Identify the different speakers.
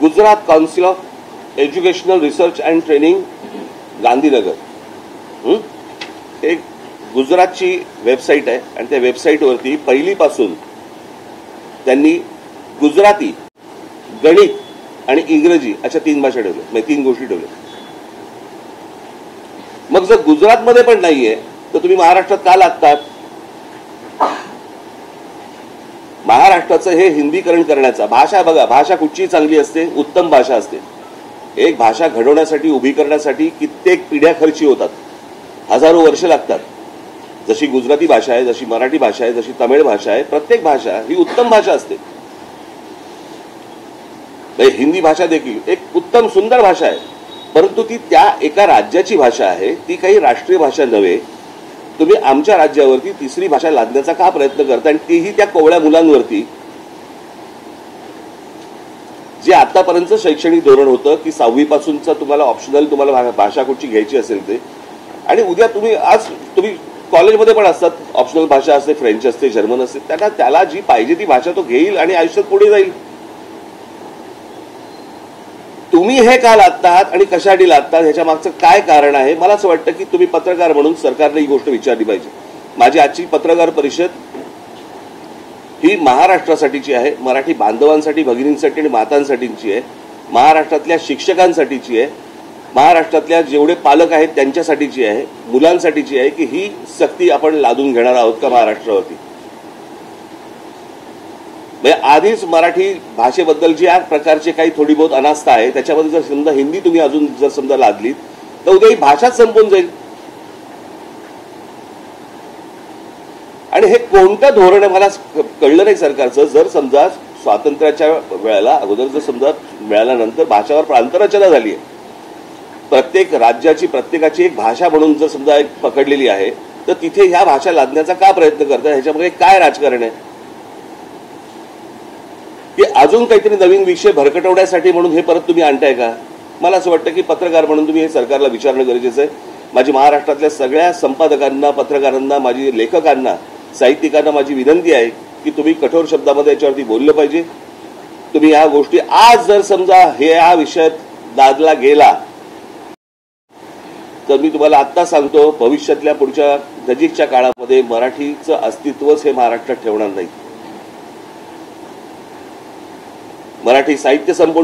Speaker 1: Gujarat council of educational research and training Gandhinagar एक गुजरातची website आहे आणि त्या वेबसाईटवरती पहिलीपासून त्यांनी गुजराती, गणित आणि इंग्रजी अशा 3 भाषा ठेवल्या, म्हणजे 3 गोष्टी ठेवल्या. मग जर गुजरातमध्ये पण नाहीये तर तुम्ही महाराष्ट्रात का लागतात? महाराष्ट्राचं हे हिंदीकरण करण्याचा भाषा बघा, भाषा कुठची चांगली असते, उत्तम भाषा असते. एक भाषा घडवण्यासाठी, उभी करण्यासाठी कित्येक पिढ्या खर्ची होतात, हजारो वर्ष लागतात. जशी गुजराती भाषा आहे, जशी मराठी भाषा आहे, जशी तमिळ भाषा आहे, प्रत्येक भाषा ही उत्तम भाषा असते. हिंदी भाषा देखील एक उत्तम सुंदर भाषा आहे, परंतु ती त्या एका राज्याची भाषा आहे, ती काही राष्ट्रीय भाषा नव्हे. तुम्ही आमच्या राज्यावरती 3री भाषा लादण्याचा का प्रयत्न करता, आणि तीही त्या कोवळ्या मुलांवरती. जे आतापर्यंत शैक्षणिक धोरण होतं की 6वी पासूनचं तुम्हाला ऑप्शनल, तुम्हाला भाषा कुठची घ्यायची असेल ते, आणि उद्या तुम्ही कॉलेजमध्ये पण असतात, ऑप्शनल भाषा असते, फ्रेंच असते, जर्मन असते. त्याला जी पाहिजे ती भाषा तो घेईल आणि आयुष्यात पुढे जाईल. तुम्ही हे का लादतात आणि कशासाठी लादतात, ह्याच्या मागचं काय कारण आहे? मला असं वाटतं की तुम्ही पत्रकार म्हणून सरकारने ही गोष्ट विचारली पाहिजे. माझी आजची पत्रकार परिषद ही महाराष्ट्रासाठीची आहे, मराठी बांधवांसाठी, भगिनींसाठी आणि मातांसाठीची आहे, महाराष्ट्रातल्या शिक्षकांसाठीची आहे, महाराष्ट्रातल्या जेवढे पालक आहेत त्यांच्यासाठीची आहे, मुलांसाठीची आहे की ही सक्ती आपण लादून घेणार आहोत का महाराष्ट्रावरती. म्हणजे आधीच मराठी भाषेबद्दल जी या प्रकारचे काही थोडी बहुत अनास्था आहे, त्याच्यामध्ये जर समजा हिंदी तुम्ही अजून जर समजा लादलीत तर उद्या ही भाषाच संपून जाईल. आणि हे कोणतं धोरण आहे मला कळलं नाही सरकारचं. जर समजा स्वातंत्र्याच्या वेळेला अगोदर जर समजा मिळाल्यानंतर भाषावर प्रांतरचना झाली आहे, प्रत्येक राज्याची प्रत्येकाची एक भाषा म्हणून जर समजा एक पकडलेली आहे, तर तिथे ह्या भाषा लादण्याचा का प्रयत्न करतात? ह्याच्यामध्ये काय राजकारण आहे की अजून काहीतरी नवीन विषय भरकटवण्यासाठी म्हणून हे परत तुम्ही आणताय का? मला असं वाटतं की पत्रकार म्हणून तुम्ही हे सरकारला विचारणं गरजेचं आहे. माझी महाराष्ट्रातल्या सगळ्या संपादकांना, पत्रकारांना, माझी लेखकांना, साहित्यिकांना माझी विनंती आहे की तुम्ही कठोर शब्दामध्ये याच्यावरती बोललं पाहिजे. तुम्ही ह्या गोष्टी आज जर समजा हा विषय दादला गेला तर मी तुम्हाला आत्ता सांगतो, भविष्यातल्या पुढच्या नजीकच्या काळामध्ये मराठीचं अस्तित्वच हे महाराष्ट्रात ठेवणार नाही. मराठी साहित्य संपूर्ण